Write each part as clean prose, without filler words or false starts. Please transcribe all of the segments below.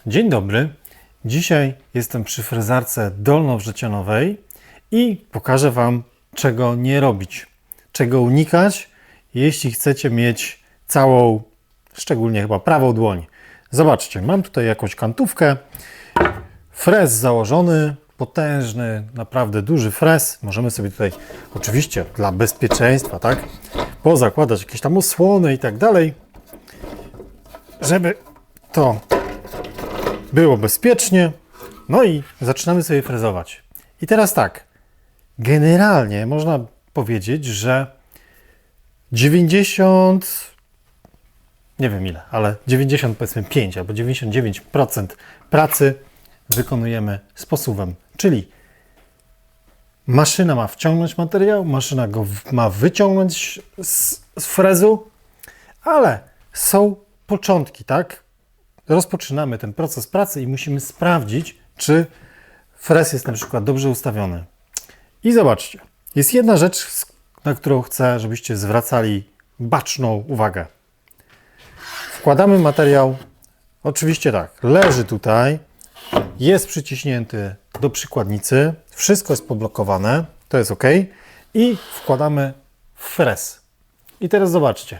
Dzień dobry. Dzisiaj jestem przy frezarce dolnowrzecionowej i pokażę Wam, czego nie robić, czego unikać, jeśli chcecie mieć całą, szczególnie chyba prawą dłoń. Zobaczcie, mam tutaj jakąś kantówkę, frez założony, potężny, naprawdę duży frez. Możemy sobie tutaj oczywiście dla bezpieczeństwa, tak, pozakładać jakieś tam osłony i tak dalej, żeby to było bezpiecznie. No i zaczynamy sobie frezować. I teraz tak, generalnie można powiedzieć, że 90, nie wiem ile, ale 90 powiedzmy 5 albo 99% pracy wykonujemy sposobem, czyli maszyna ma wciągnąć materiał, maszyna go ma wyciągnąć z frezu, ale są początki, tak? Rozpoczynamy ten proces pracy i musimy sprawdzić, czy frez jest na przykład dobrze ustawiony. I zobaczcie, jest jedna rzecz, na którą chcę, żebyście zwracali baczną uwagę. Wkładamy materiał, oczywiście tak, leży tutaj, jest przyciśnięty do przykładnicy, wszystko jest poblokowane, to jest ok, i wkładamy w frez. I teraz zobaczcie,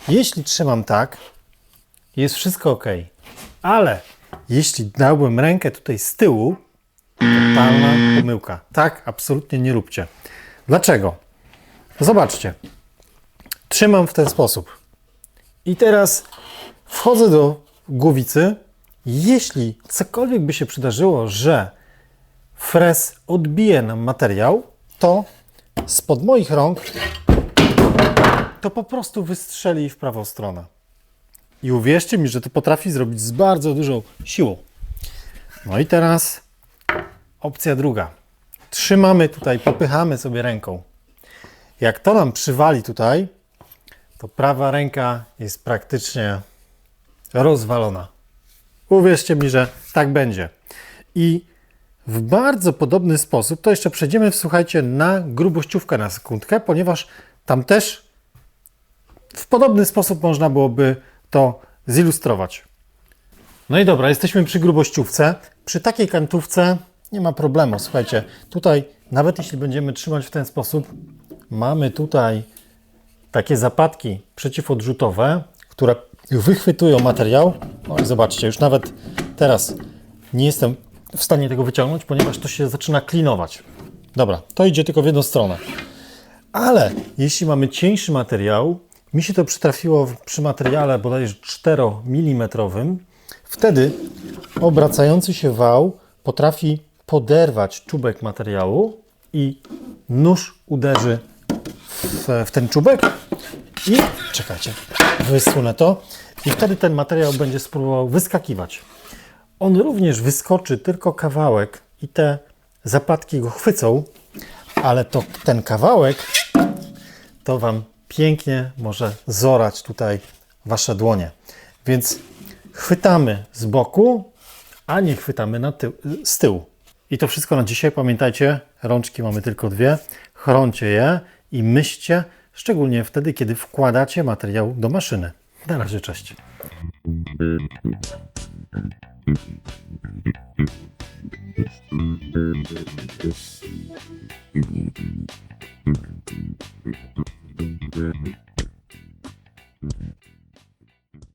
jeśli trzymam tak, jest wszystko ok, ale jeśli dałbym rękę tutaj z tyłu, totalna pomyłka. Tak absolutnie nie róbcie. Dlaczego? Zobaczcie, trzymam w ten sposób i teraz wchodzę do głowicy. Jeśli cokolwiek by się przydarzyło, że frez odbije nam materiał, to spod moich rąk to po prostu wystrzeli w prawą stronę. I uwierzcie mi, że to potrafi zrobić z bardzo dużą siłą. No i teraz opcja druga. Trzymamy tutaj, popychamy sobie ręką. Jak to nam przywali tutaj, to prawa ręka jest praktycznie rozwalona. Uwierzcie mi, że tak będzie. I w bardzo podobny sposób, to jeszcze przejdziemy, słuchajcie, na grubościówkę na sekundkę, ponieważ tam też w podobny sposób można byłoby to zilustrować. No i dobra, jesteśmy przy grubościówce. Przy takiej kantówce nie ma problemu. Słuchajcie, tutaj nawet jeśli będziemy trzymać w ten sposób, mamy tutaj takie zapadki przeciwodrzutowe, które wychwytują materiał. No i zobaczcie, już nawet teraz nie jestem w stanie tego wyciągnąć, ponieważ to się zaczyna klinować. Dobra, to idzie tylko w jedną stronę. Ale jeśli mamy cieńszy materiał, mi się to przytrafiło przy materiale bodajże 4 mm, wtedy obracający się wał potrafi poderwać czubek materiału i nóż uderzy w ten czubek i, czekajcie, wysunę to, i wtedy ten materiał będzie spróbował wyskakiwać. On również wyskoczy tylko kawałek i te zapadki go chwycą, ale to ten kawałek to Wam pięknie może zorać tutaj Wasze dłonie. Więc chwytamy z boku, a nie chwytamy z tyłu. I to wszystko na dzisiaj. Pamiętajcie, rączki mamy tylko 2. Chroncie je i myślcie, szczególnie wtedy, kiedy wkładacie materiał do maszyny. Na razie, cześć.